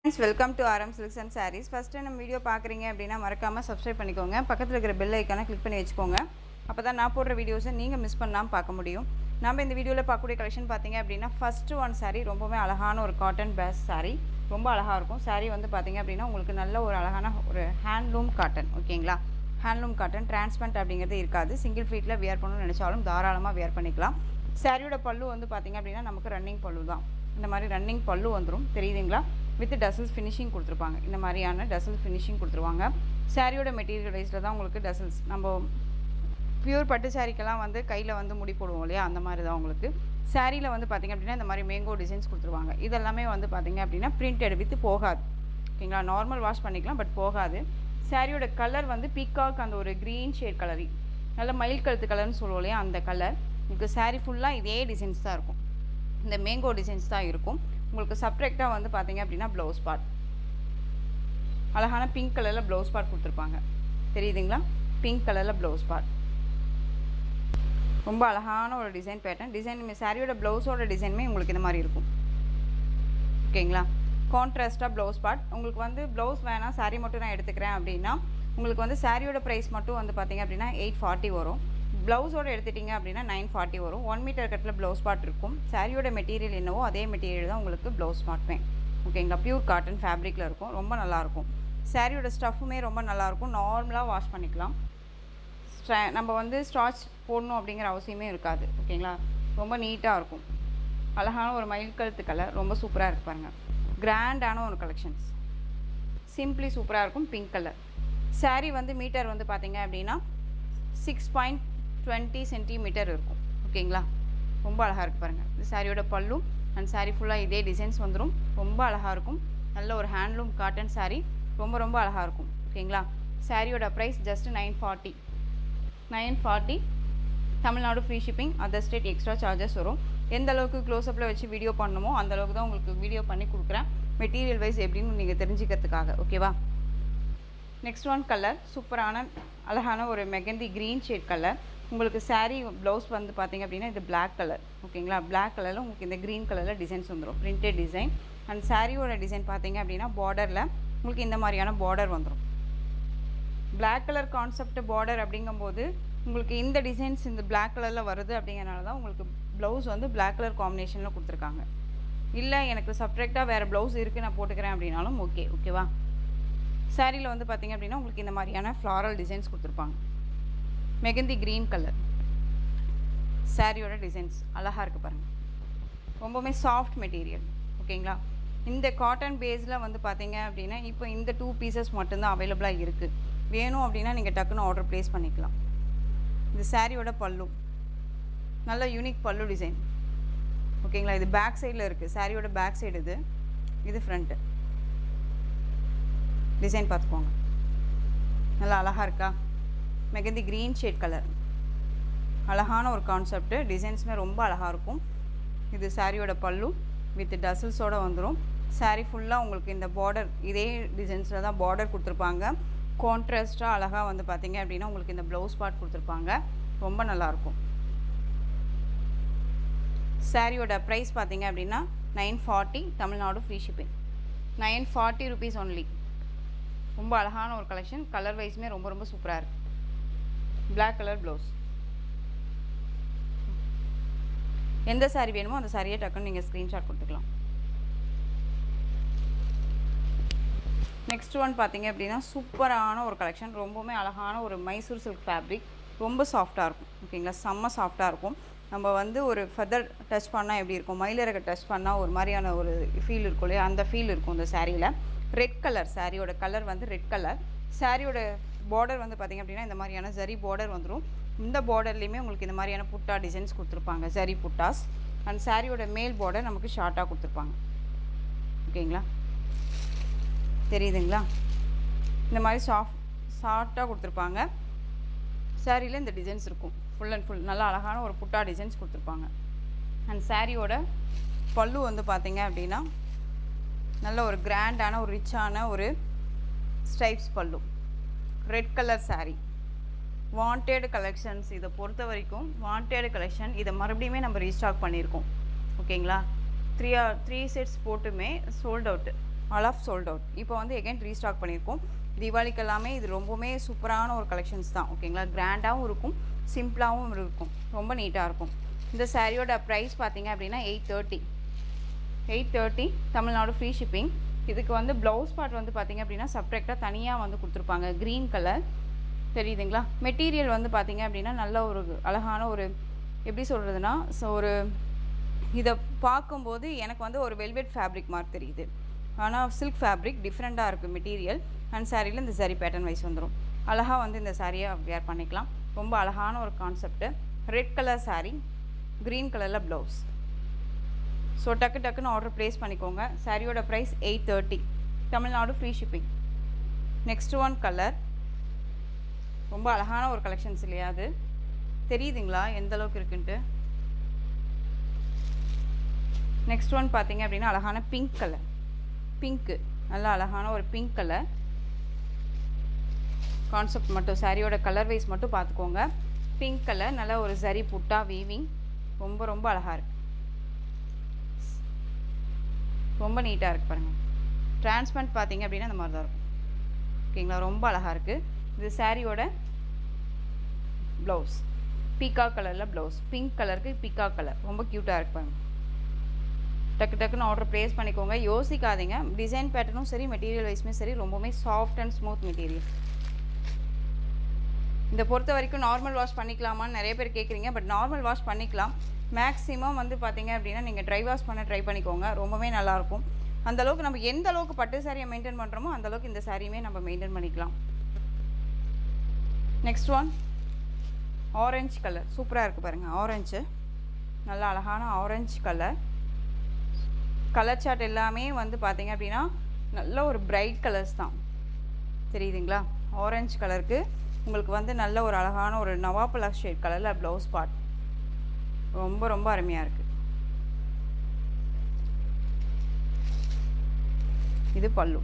Friends, welcome to RM Silks and Sarees. First time நம்ம video பார்க்குறீங்க அப்படின்னா மறக்காமல் சப்ஸ்கிரைப் பண்ணிக்கோங்க. பக்கத்தில் இருக்கிற பெல் ஐக்கானை கிளிக் பண்ணி வச்சுக்கோங்க. அப்போ தான் நான் போடுற வீடியோஸை நீங்கள் மிஸ் பண்ணாமல் பார்க்க முடியும். நம்ம இந்த வீடியோவில் பார்க்கக்கூடிய கலெக்ஷன் பார்த்தீங்க அப்படின்னா ஃபஸ்ட்டு ஒன் சாரீ ரொம்பவே அழகான ஒரு காட்டன் பேஸ் சாரீ. ரொம்ப அழகாக இருக்கும். சாரீ வந்து பார்த்தீங்க அப்படின்னா உங்களுக்கு நல்ல ஒரு அழகான ஒரு ஹேண்ட்லூம் காட்டன். ஓகேங்களா? ஹேண்ட்லூம் காட்டன் டிரான்ஸ்பரண்ட் அப்படிங்கிறது இருக்காது. சிங்கிள் ஃபீட்டில் வியர் பண்ணணும்னு நினச்சாலும் தாராளமாக வியர் பண்ணிக்கலாம். சாரியோட பல்லு வந்து பார்த்தீங்க அப்படின்னா நமக்கு ரன்னிங் பல்லு தான். இந்த மாதிரி ரன்னிங் பல்லு வந்துடும். தெரியுதுங்களா? வித் டசல்ஸ் ஃபினிஷிங் கொடுத்துருப்பாங்க. இந்த மாதிரியான டசல் ஃபினிஷிங் கொடுத்துருவாங்க. சாரியோட மெட்டீரியல் வைஸில் தான் உங்களுக்கு டசல்ஸ். நம்ம பியூர் பட்டு சாரிக்கெல்லாம் வந்து கையில் வந்து முடி போடுவோம் இல்லையா, அந்த மாதிரி தான் உங்களுக்கு சாரியில் வந்து பார்த்திங்க அப்படின்னா இந்த மாதிரி மேங்கோ டிசைன்ஸ் கொடுத்துருவாங்க. இதெல்லாமே வந்து பார்த்திங்க அப்படின்னா பிரிண்டட் வித் போகாது. ஓகேங்களா? நார்மல் வாஷ் பண்ணிக்கலாம், பட் போகாது. சாரியோட கலர் வந்து பீகாக், அந்த ஒரு க்ரீன் ஷேட் கலரி, நல்ல மயில் கழுத்து கலர்னு சொல்லுவோம் இல்லையா, அந்த கலர். உங்களுக்கு சாரீ ஃபுல்லாக இதே டிசைன்ஸ் தான் இருக்கும். இந்த மேங்கோ டிசைன்ஸ் தான் இருக்கும். உங்களுக்கு செப்ரேட்டாக வந்து பார்த்தீங்க அப்படின்னா ப்ளவுஸ் பார்ட் அழகான பிங்க் கலரில் ப்ளவுஸ் பார்ட் கொடுத்துருப்பாங்க. தெரியுதுங்களா? பிங்க் கலரில் ப்ளவுஸ் பார்ட் ரொம்ப அழகான ஒரு டிசைன் பேட்டர்ன். டிசைன் சாரியோட ப்ளவுஸோட டிசைனுமே உங்களுக்கு இந்த மாதிரி இருக்கும். ஓகேங்களா? கான்ட்ராஸ்ட்டாக ப்ளவுஸ் பார்ட். உங்களுக்கு வந்து ப்ளவுஸ் வேணாம், சாரீ மட்டும் நான் எடுத்துக்கிறேன் அப்படின்னா உங்களுக்கு வந்து சாரியோட ப்ரைஸ் மட்டும் வந்து பார்த்தீங்க அப்படின்னா 840 வரும். ப்ளவுஸோடு எடுத்துட்டிங்க அப்படின்னா 940 வரும். 1 மீட்டர் கட்டில் ப்ளவுஸ் பார்ட் இருக்கும். சாரியோட மெட்டீரியல் என்னவோ அதே மெட்டீரியல் தான் உங்களுக்கு ப்ளவுஸ் பார்ட்டுமே. ஓகேங்களா? பியூர் காட்டன் ஃபேப்ரிக்கில் இருக்கும். ரொம்ப நல்லாயிருக்கும். சாரியோட ஸ்டஃப்புமே ரொம்ப நல்லாயிருக்கும். நார்மலாக வாஷ் பண்ணிக்கலாம். நம்ம வந்து ஸ்டார்ச் போடணும் அப்படிங்கிற அவசியமே இருக்காது. ஓகேங்களா? ரொம்ப நீட்டாக இருக்கும். அழகான ஒரு மயில் கழுத்து கலர் ரொம்ப சூப்பராக இருக்குது பாருங்கள். கிராண்டான ஒரு கலெக்ஷன்ஸ். சிம்பிளி சூப்பராக இருக்கும். Pink colour. சாரீ வந்து மீட்டர் வந்து பார்த்திங்க அப்படின்னா 6.20 சென்டிமீட்டர் இருக்கும். ஓகேங்களா? ரொம்ப அழகாக இருக்குது பாருங்கள். இது சாரியோட பல்லு அண்ட் சாரீ ஃபுல்லாக இதே டிசைன்ஸ் வந்துடும். ரொம்ப அழகாக இருக்கும். நல்ல ஒரு ஹேண்ட்லூம் காட்டன் சாரீ. ரொம்ப ரொம்ப அழகாக இருக்கும். ஓகேங்களா? சாரியோட price just 940. Tamil Nadu free shipping. Other state extra charges வரும். எந்த அளவுக்கு க்ளோஸ்அப்பில் வச்சு வீடியோ பண்ணணுமோ அந்த அளவுக்கு தான் உங்களுக்கு வீடியோ பண்ணி கொடுக்குறேன். மெட்டீரியல் வைஸ் எப்படின்னு நீங்கள் தெரிஞ்சுக்கிறதுக்காக. ஓகேவா? நெக்ஸ்ட் ஒன் கலர் சூப்பரான அழகான ஒரு மெகந்தி க்ரீன் ஷேட் கலர். உங்களுக்கு சாரீ ப்ளவுஸ் வந்து பார்த்திங்க அப்படின்னா இது பிளாக் கலர். ஓகேங்களா? பிளாக் கலரில் உங்களுக்கு இந்த க்ரீன் கலரில் டிசைன்ஸ் வந்துடும். Printed design. அண்ட் சாரியோட டிசைன் பார்த்திங்க அப்படின்னா பார்டரில் உங்களுக்கு இந்த மாதிரியான பார்டர் வந்துடும். பிளாக் கலர் கான்செப்ட் பார்டர் அப்படிங்கும்போது உங்களுக்கு இந்த டிசைன்ஸ் இந்த பிளாக் கலரில் வருது. அப்படிங்கிறனால தான் உங்களுக்கு ப்ளவுஸ் வந்து பிளாக் கலர் காம்பினேஷனில் கொடுத்துருக்காங்க. இல்லை எனக்கு செப்ரேட்டாக வேறு ப்ளவுஸ் இருக்குது நான் போட்டுக்கிறேன் அப்படின்னாலும் ஓகேவா? சாரியில் வந்து பார்த்திங்க அப்படின்னா உங்களுக்கு இந்த மாதிரியான ஃப்ளாரல் டிசைன்ஸ் கொடுத்துருப்பாங்க. மெகந்தி க்ரீன் கலர் சாரியோட டிசைன்ஸ் அழகாக இருக்குது பாருங்கள். ரொம்பவுமே சாஃப்ட் மெட்டீரியல். ஓகேங்களா? இந்த காட்டன் பேஸில் வந்து பார்த்திங்க அப்படின்னா இப்போ இந்த 2 பீசஸ் மட்டும்தான் அவைலபிளாக இருக்குது. வேணும் அப்படின்னா நீங்கள் டக்குன்னு ஆர்டர் ப்ளேஸ் பண்ணிக்கலாம். இது சாரியோட பல்லு. நல்ல யூனிக் பல்லு டிசைன். ஓகேங்களா? இது பேக் சைடில் இருக்குது. சாரியோட பேக் சைடு இது ஃப்ரண்ட்டு டிசைன் பார்த்துக்கோங்க. நல்லா அழகாக இருக்கா? Mehndi green shade colour. அழகான ஒரு கான்செப்ட்டு. டிசைன்ஸுமே ரொம்ப அழகாக இருக்கும். இது சாரியோட பல்லு வித் டசல்ஸோடு வந்துடும். சாரீ ஃபுல்லாக உங்களுக்கு இந்த பார்டர் இதே டிசைன்ஸில் தான் பார்டர் கொடுத்துருப்பாங்க. கான்ட்ராஸ்ட்டாக அழகாக வந்து பார்த்திங்க அப்படின்னா உங்களுக்கு இந்த ப்ளவுஸ் பார்ட் கொடுத்துருப்பாங்க. ரொம்ப நல்லாயிருக்கும். சாரியோட ப்ரைஸ் பார்த்திங்க அப்படின்னா 940. Tamil Nadu free shipping. 940 rupees only. ரொம்ப அழகான ஒரு கலெக்ஷன். கலர் வைஸுமே ரொம்ப ரொம்ப சூப்பராக இருக்குது. Black colour blouse. எந்த சாரீ வேணுமோ அந்த சாரியை டக்குன்னு நீங்கள் ஸ்க்ரீன்ஷாட் கொடுத்துக்கலாம். நெக்ஸ்ட் ஒன் பார்த்திங்க அப்படின்னா சூப்பரான ஒரு கலெக்ஷன். ரொம்பவுமே அழகான ஒரு மைசூர் சில்க் ஃபேப்ரிக். ரொம்ப சாஃப்டாக இருக்கும். ஓகேங்களா? செம்ம சாஃப்டாக இருக்கும். நம்ம வந்து ஒரு ஃபெதர் டச் பண்ணால் எப்படி இருக்கும், மயிலிறகை டச் பண்ணால் ஒரு மாதிரியான ஒரு ஃபீல் இருக்கும் இல்லையா, அந்த ஃபீல் இருக்கும் இந்த சாரியில். Red colour. சாரியோட கலர் வந்து ரெட் கலர். சாரியோட பார்டர் வந்து பார்த்திங்க அப்படின்னா இந்த மாதிரியான ஜரி பார்டர் வந்துடும். இந்த பார்டர்லேயுமே உங்களுக்கு இந்த மாதிரியான புட்டா டிசைன்ஸ் கொடுத்துருப்பாங்க. ஜரி புட்டாஸ். அண்ட் சாரியோட மேல் பார்டர் நமக்கு ஷார்ட்டாக கொடுத்துருப்பாங்க. ஓகேங்களா? தெரியுதுங்களா? இந்த மாதிரி ஷார்ட்டாக கொடுத்துருப்பாங்க. சாரியில் இந்த டிசைன்ஸ் இருக்கும். ஃபுல் அண்ட் ஃபுல் நல்லா அழகான ஒரு புட்டா டிசைன்ஸ் கொடுத்துருப்பாங்க. அண்ட் சாரியோட பல்லு வந்து பார்த்திங்க அப்படின்னா நல்ல ஒரு கிராண்டான ஒரு ரிச்சான ஒரு ஸ்ட்ரைப்ஸ் பல்லு. Red colour sari. Wanted collections. இதை பொறுத்த வரைக்கும் வாண்டட் கலெக்ஷன். இதை மறுபடியுமே நம்ம ரீஸ்டாக் பண்ணியிருக்கோம். ஓகேங்களா? 3 செட்ஸ் போட்டுமே sold out. All of sold out. இப்போ வந்து எகைன் ரீஸ்டாக் பண்ணியிருக்கோம். தீபாவளிக்கு எல்லாமே இது ரொம்பவுமே சூப்பரான ஒரு கலெக்ஷன்ஸ் தான். ஓகேங்களா, கிராண்டாகவும் இருக்கும், சிம்பிளாகவும் இருக்கும், ரொம்ப நீட்டாக இருக்கும். இந்த சாரியோட ப்ரைஸ் பார்த்தீங்க அப்படின்னா 830 தமிழ்நாடு ஃப்ரீ ஷிப்பிங். இதுக்கு வந்து ப்ளவுஸ் பார்ட் வந்து பார்த்திங்க அப்படின்னா சப்ட்ராக்டாக தனியாக வந்து கொடுத்துருப்பாங்க, க்ரீன் கலர் தெரியுதுங்களா. மெட்டீரியல் வந்து பார்த்திங்க அப்படின்னா நல்ல ஒரு அழகான ஒரு எப்படி சொல்கிறதுனா, ஸோ ஒரு இதை பார்க்கும்போது எனக்கு வந்து ஒரு வெல்வெட் ஃபேப்ரிக் மாதிரி தெரியுது. ஆனால் சில்க் ஃபேப்ரிக் டிஃப்ரெண்ட்டாக இருக்குது மெட்டீரியல். அண்ட் சாரியில் இந்த சாரீ பேட்டர்ன் வைஸ் வந்துடும். அழகாக வந்து இந்த சாரியை வேர் பண்ணிக்கலாம். ரொம்ப அழகான ஒரு concept. Red colour sari, green கலரில் ப்ளவுஸ். ஸோ டக்குன்னு ஆர்டர் ப்ளேஸ் பண்ணிக்கோங்க. சாரியோட price 830 Tamil Nadu free shipping. Next one colour, ரொம்ப அழகான ஒரு கலெக்ஷன்ஸ் இல்லையா, அது தெரியுதுங்களா எந்த அளவுக்கு இருக்குன்ட்டு. நெக்ஸ்ட் ஒன் பார்த்தீங்க அப்படின்னா அழகான பிங்க் கலர், பிங்க்கு நல்லா அழகான ஒரு பிங்க் கலர் கான்செப்ட். மட்டும் சாரியோட கலர் வைஸ் மட்டும் பார்த்துக்கோங்க. பிங்க் கலர் நல்ல ஒரு சரி புட்டா வீவிங், ரொம்ப அழகாக இருக்குது, ரொம்ப நீட்டாக இருக்குது பாருங்கள். டிரான்ஸ்பரண்ட் பார்த்தீங்க அப்படின்னா அந்த மாதிரி தான் இருக்கும். ஓகேங்களா, ரொம்ப அழகாக இருக்குது. இது சாரியோட ப்ளவுஸ், பீகாக் கலரில் ப்ளவுஸ், பிங்க் கலருக்கு பீகாக் கலர், ரொம்ப க்யூட்டாக இருக்கு பாருங்கள். டக்குன்னு ஆர்டர் ப்ளேஸ் பண்ணிக்கோங்க, யோசிக்காதீங்க. டிசைன் பேட்டர்னும் சரி, மெட்டீரியல் வைஸுமே சரி, ரொம்பவுமே சாஃப்ட் அண்ட் ஸ்மூத் மெட்டீரியல். இந்த பொறுத்த வரைக்கும் நார்மல் வாஷ் பண்ணிக்கலாமான்னு நிறைய பேர் கேட்குறீங்க. பட் நார்மல் வாஷ் பண்ணிக்கலாம். மேக்ஸிமம் வந்து பார்த்தீங்க அப்படின்னா நீங்கள் ட்ரை வாஷ் பண்ண ட்ரை பண்ணிக்கோங்க, ரொம்பவே நல்லாயிருக்கும். அந்தளவுக்கு நம்ம எந்த அளவுக்கு பட்டு சாரியை மெயின்டைன் பண்ணுறோமோ அந்தளவுக்கு இந்த சாரியுமே நம்ம மெயின்டைன் பண்ணிக்கலாம். நெக்ஸ்ட் ஒன் ஆரஞ்சு கலர், சூப்பராக இருக்குது பாருங்கள். ஆரஞ்சு நல்லா அழகான ஆரஞ்சு கலர். கலர் சார்ட் எல்லாமே வந்து பார்த்தீங்க அப்படின்னா நல்ல ஒரு பிரைட் கலர்ஸ் தான், தெரியுதுங்களா. ஆரஞ்சு கலருக்கு உங்களுக்கு வந்து நல்ல ஒரு அழகான ஒரு நவாப்பழ ஷேட் கலரில் ப்ளவுஸ் பார்ட், ரொம்ப அருமையாக இருக்குது. இது பல்லு,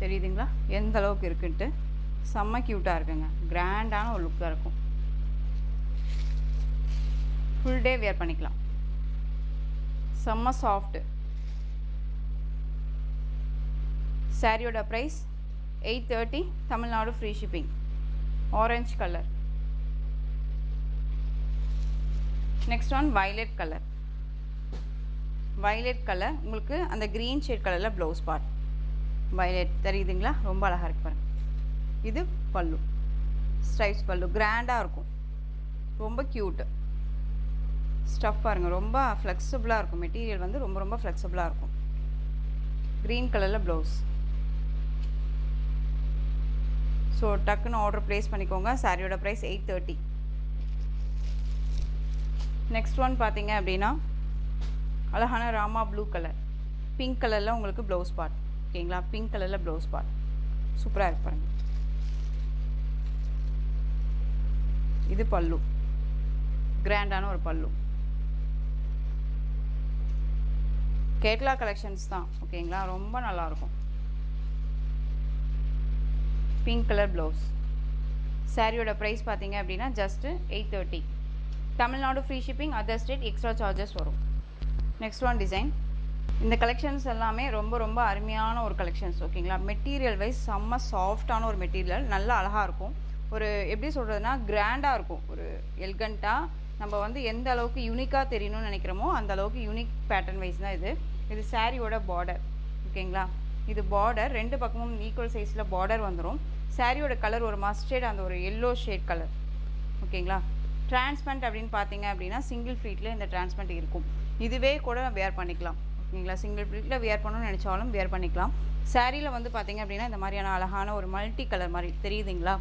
தெரியுதுங்களா எந்த அளவுக்கு இருக்குன்ட்டு. செம்ம க்யூட்டாக இருக்குங்க, கிராண்டான ஒரு லுக்காக இருக்கும். ஃபுல் டே வேர் பண்ணிக்கலாம், செம்ம சாஃப்ட்டு. சாரியோட price 830 Tamil Nadu free shipping. Orange colour. Next one violet colour. Violet colour உங்களுக்கு அந்த க்ரீன் ஷேட் கலரில் ப்ளவுஸ் பார்ட், வயலட் தெரியுதுங்களா, ரொம்ப அழகாக இருக்கு பாருங்க. இது பல்லு, ஸ்ட்ரைப்ஸ் பல்லு, கிராண்டாக இருக்கும், ரொம்ப க்யூட்டு. ஸ்டஃப் பாருங்கள், ரொம்ப ஃப்ளெக்சிபிளாக இருக்கும். மெட்டீரியல் வந்து ரொம்ப ஃப்ளெக்சிபிளாக இருக்கும். க்ரீன் கலரில் ப்ளவுஸ். ஸோ டக்குன்னு ஆர்டர் ப்ளேஸ் பண்ணிக்கோங்க. சாரியோட ப்ரைஸ் 830. நெக்ஸ்ட் ஒன் பார்த்தீங்க அப்படின்னா அழகான ராமா ப்ளூ கலர், பிங்க் கலரில் உங்களுக்கு ப்ளவுஸ் பார்ட். ஓகேங்களா, பிங்க் கலரில் ப்ளவுஸ் பார்ட் சூப்பராக இருக்கு பாருங்கள். இது பல்லு, கிராண்டான ஒரு பல்லு. கேட்லா கலெக்ஷன்ஸ் தான். ஓகேங்களா, ரொம்ப நல்லாயிருக்கும். Pink colour blouse. சாரியோட ப்ரைஸ் பார்த்தீங்க அப்படின்னா just 830. Tamil Nadu free shipping, other state extra charges வரும். Next one design. இந்த கலெக்ஷன்ஸ் எல்லாமே ரொம்ப அருமையான ஒரு கலெக்ஷன்ஸ். ஓகேங்களா, மெட்டீரியல் வைஸ் செம்ம சாஃப்டான ஒரு மெட்டீரியல், நல்லா அழகாக இருக்கும். ஒரு எப்படி சொல்கிறதுனா கிராண்டாக இருக்கும், ஒரு எல்கண்ட்டாக. நம்ம வந்து எந்த அளவுக்கு யூனிக்காக தெரியணும்னு நினைக்கிறோமோ அந்த அளவுக்கு யூனிக் பேட்டர்ன் வைஸ் தான் இது. இது சாரியோட பார்டர். ஓகேங்களா, இது பார்டர், ரெண்டு பக்கமும் ஈக்குவல் சைஸில் பார்டர் வந்துடும். சாரியோட கலர் ஒரு மஸ்டர்ட், அந்த ஒரு எல்லோ ஷேட் கலர். ஓகேங்களா, டிரான்ஸ்பரண்ட் அப்படின்னு பார்த்தீங்க அப்படின்னா சிங்கிள் ஃப்ளீட்டில் இந்த டிரான்ஸ்பரண்ட் இருக்கும். இதுவே கூட வேர் பண்ணிக்கலாம். ஓகேங்களா, சிங்கிள் ஃப்ளீட்டில் வேர் பண்ணணும்னு நினச்சாலும் வேர் பண்ணிக்கலாம். சாரியில் வந்து பார்த்தீங்க அப்படின்னா இந்த மாதிரியான அழகான ஒரு மல்டி கலர் மாதிரி தெரியுதுங்களா,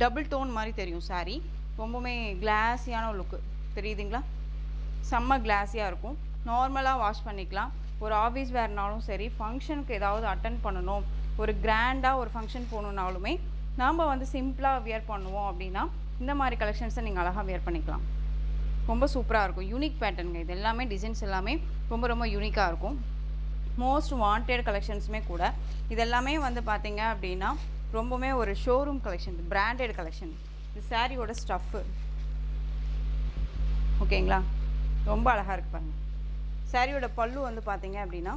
டபுள் டோன் மாதிரி தெரியும். சாரி ரொம்பவுமே கிளாஸியான ஒரு லுக்கு, தெரியுதுங்களா, செம்ம கிளாஸியாக இருக்கும். நார்மலாக வாஷ் பண்ணிக்கலாம். ஒரு ஆஃபீஸ் வேர்னாலும் சரி, ஃபங்க்ஷனுக்கு ஏதாவது அட்டன் பண்ணணும், ஒரு கிராண்டாக ஒரு ஃபங்க்ஷன் போகணுன்னாலுமே நாம் வந்து சிம்பிளாக வியர் பண்ணுவோம் அப்படின்னா இந்த மாதிரி கலெக்ஷன்ஸை நீங்கள் அழகாக வியர் பண்ணிக்கலாம். ரொம்ப சூப்பராக இருக்கும். யூனிக் பேட்டர்னுங்க, இது எல்லாமே டிசைன்ஸ் எல்லாமே ரொம்ப யூனிக்காக இருக்கும். மோஸ்ட் வாண்டட் கலெக்ஷன்ஸுமே கூட. இது எல்லாமே வந்து பார்த்தீங்க அப்படின்னா ரொம்பவுமே ஒரு ஷோரூம் கலெக்ஷன், பிராண்டட் கலெக்ஷன். இது சாரியோட ஸ்டஃப்பு. ஓகேங்களா, ரொம்ப அழகாக இருக்கு பாருங்கள். சாரியோட பல்லு வந்து பார்த்தீங்க அப்படின்னா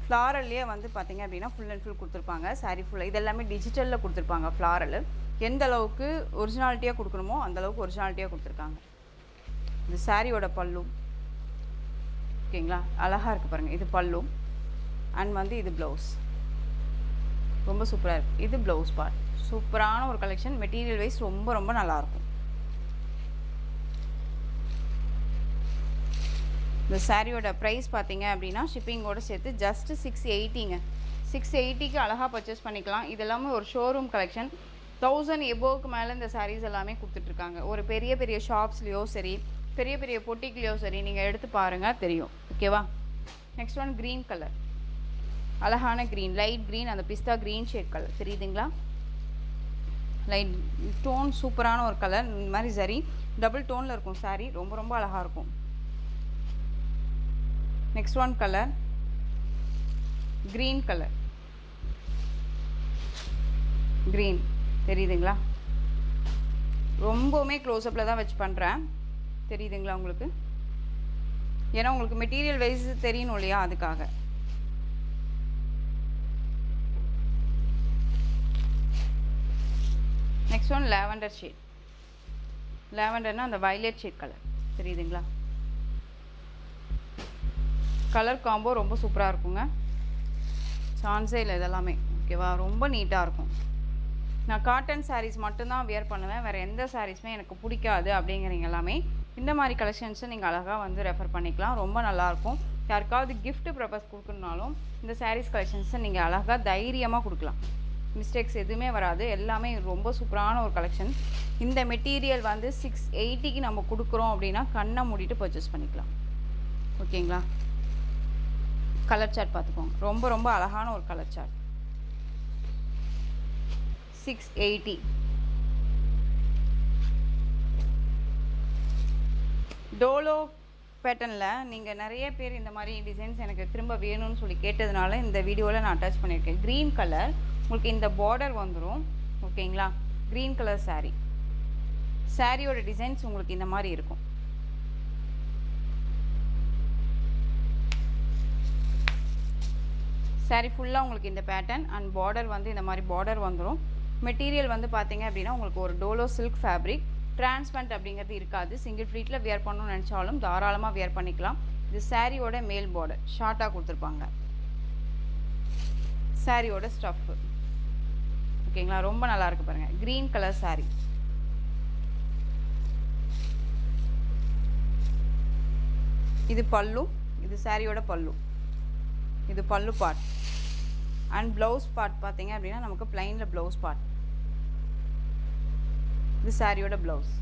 ஃப்ளாரல்லையே வந்து பார்த்தீங்க அப்படின்னா ஃபுல் அண்ட் ஃபுல் கொடுத்துருப்பாங்க. சாரீ ஃபுல்லாக இது எல்லாமே டிஜிட்டலில் கொடுத்துருப்பாங்க. ஃப்ளாரல் எந்த அளவுக்கு ஒரிஜினாலிட்டியாக கொடுக்கணுமோ அந்த அளவுக்கு ஒரிஜினாலிட்டியாக கொடுத்துருக்காங்க. இது சாரியோட பல்லு. ஓகேங்களா, அழகாக இருக்குது பாருங்கள். இது பல்லு அண்ட் வந்து இது ப்ளவுஸ். ரொம்ப சூப்பராக இருக்குது. இது ப்ளவுஸ் பார்ட். சூப்பரான ஒரு கலெக்ஷன். மெட்டீரியல் வைஸ் ரொம்ப ரொம்ப நல்லாயிருக்கும். இந்த சாரியோட ப்ரைஸ் பார்த்தீங்க அப்படின்னா ஷிப்பிங்கோடு சேர்த்து ஜஸ்ட் 680ங்க. 680க்கு அழகாக பர்ச்சேஸ் பண்ணிக்கலாம். இது எல்லாமே ஒரு ஷோரூம் கலெக்ஷன். 1000 எபோவுக்கு மேலே இந்த சாரீஸ் எல்லாமே கொடுத்துட்ருக்காங்க. ஒரு பெரிய பெரிய ஷாப்ஸ்லேயோ சரி, பெரிய பெரிய பொட்டிக்லேயோ சரி, நீங்கள் எடுத்து பாருங்கள் தெரியும். ஓகேவா. Next one green colour. அழகான க்ரீன், லைட் க்ரீன், அந்த பிஸ்தா க்ரீன் ஷேட் கலர் தெரியுதுங்களா. லைட் டோன் சூப்பரான ஒரு கலர். இந்த மாதிரி சரி டபுள் டோனில் இருக்கும் சாரீ. ரொம்ப ரொம்ப அழகாக இருக்கும். Next one colour green colour. Green தெரியுதுங்களா. ரொம்பவுமே க்ளோஸ்அப்பில் தான் வச்சு பண்ணுறேன். தெரியுதுங்களா உங்களுக்கு. ஏன்னா உங்களுக்கு மெட்டீரியல் வைஸ் தெரியணும் இல்லையா, அதுக்காக. Next one lavender shade. லாவெண்டர்னால் அந்த வயலட் ஷேட் கலர் தெரியுதுங்களா. கலர் காம்போ ரொம்ப சூப்பராக இருக்குங்க. சான்ஸே இல்லை இதெல்லாமே. ஓகேவா, ரொம்ப நீட்டாக இருக்கும். நான் காட்டன் சாரீஸ் மட்டும்தான் வியர் பண்ணுவேன். வேறு எந்த சாரீஸுமே எனக்கு பிடிக்காது அப்படிங்கிறீங்க எல்லாமே இந்த மாதிரி கலெக்ஷன்ஸை நீங்கள் அழகாக வந்து ரெஃபர் பண்ணிக்கலாம். ரொம்ப நல்லாயிருக்கும். யாருக்காவது கிஃப்ட் பர்பஸ் கொடுக்கணுனாலும் இந்த சாரீஸ் கலெக்ஷன்ஸை நீங்கள் அழகாக தைரியமாக கொடுக்கலாம். மிஸ்டேக்ஸ் எதுவுமே வராது. எல்லாமே ரொம்ப சூப்பரான ஒரு கலெக்ஷன். இந்த மெட்டீரியல் வந்து 680க்கு நம்ம கொடுக்குறோம் அப்படின்னா கண்ணை மூடிட்டு பர்ச்சேஸ் பண்ணிக்கலாம். ஓகேங்களா. கலர் சார்ட் பார்த்துக்கோங்க. ரொம்ப ரொம்ப அழகான ஒரு கலர் சார்ட். 680. டோலோ பேட்டர்னில் நீங்கள் நிறைய பேர் இந்த மாதிரி டிசைன்ஸ் எனக்கு திரும்ப வேணும்னு சொல்லி கேட்டதுனால இந்த வீடியோவில் நான் அட்டாச் பண்ணியிருக்கேன். க்ரீன் கலர் உங்களுக்கு இந்த பார்டர் வந்துடும். ஓகேங்களா. Green colour sari. சாரியோட டிசைன்ஸ் உங்களுக்கு இந்த மாதிரி இருக்கும். சாரீ ஃபுல்லாக உங்களுக்கு இந்த பேட்டர்ன் அண்ட் பார்டர் வந்து இந்த மாதிரி பார்டர் வந்துடும். மெட்டீரியல் வந்து பார்த்தீங்க அப்படின்னா உங்களுக்கு ஒரு டோலோ சில்க் ஃபேப்ரிக். டிரான்ஸ்பரண்ட் அப்படிங்கிறது இருக்காது. சிங்கிள் ஃப்ளீட்டில் வியர் பண்ணணும்னு நினச்சாலும் தாராளமாக வியர் பண்ணிக்கலாம். இது சாரியோட மேல் பார்டர் ஷார்ட்டாக கொடுத்துருப்பாங்க. சாரியோட ஸ்டஃப். ஓகேங்களா. ரொம்ப நல்லா இருக்கு பாருங்கள். Green colour sari. இது பல்லு. இது சாரியோட பல்லு. இது பல்லு பார்ட் அண்ட் ப்ளவுஸ் பார்ட் பார்த்தீங்க அப்படின்னா நமக்கு பிளைனில் ப்ளவுஸ் பார்ட். இது சாரியோட ப்ளவுஸ்.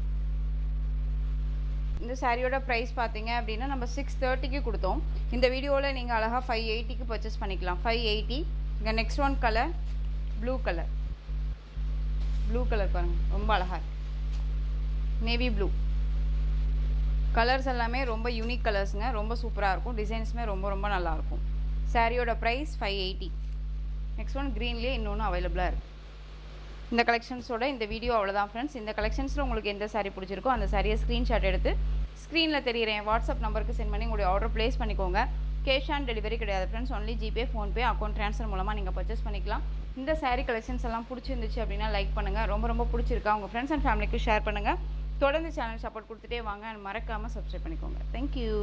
இந்த சாரியோட ப்ரைஸ் பார்த்தீங்க அப்படின்னா நம்ம 630க்கு கொடுத்தோம். இந்த வீடியோவில் நீங்கள் அழகாக 580க்கு பர்ச்சேஸ் பண்ணிக்கலாம். 580. இங்கே next one colour blue colour. Blue colour பாருங்கள், ரொம்ப அழகாக இருக்கு. Navy blue. கலர்ஸ் எல்லாமே ரொம்ப யூனிக் கலர்ஸுங்க. ரொம்ப சூப்பராக இருக்கும். டிசைன்ஸுமே ரொம்ப ரொம்ப நல்லாயிருக்கும். சாரியோட ப்ரைஸ் 580. நெக்ஸ்ட் ஒன் க்ரீன்லேயே இன்னொன்று அவைலபிளாக இருக்குது. இந்த கலெக்ஷன்ஸோட இந்த வீடியோ அவ்வளோதான் ஃப்ரெண்ட்ஸ். இந்த கலெக்ஷன்ஸில் உங்களுக்கு எந்த சாரீ பிடிச்சிருக்கோ அந்த சாரியை ஸ்க்ரீன்ஷாட் எடுத்து ஸ்க்ரீனில் தெரிகிறேன் வாட்ஸ்அப் நம்பருக்கு சென்ட் பண்ணி உங்களுடைய ஆர்டர் ப்ளேஸ் பண்ணிக்கோங்க. கேஷ் ஆன் டெலிவரி கிடையாது friends. Only GPay, PhonePe, account transfer மூலமாக நீங்கள் பர்ச்சேஸ் பண்ணிக்கலாம். இந்த சாரீ கலெக்ஷன்ஸ் எல்லாம் பிடிச்சிருந்துச்சு அப்படின்னா லைக் பண்ணுங்கள். ரொம்ப ரொம்ப பிடிச்சிருக்கா உங்கள் ஃப்ரெண்ட்ஸ் அண்ட் ஃபேமிலிக்கு ஷேர் பண்ணுங்கள். தொடர்ந்து சேனல் சப்போர்ட் கொடுத்துட்டே வாங்க. மறக்காமல் சப்ஸ்கிரைப் பண்ணிக்கோங்க. தேங்க்யூ.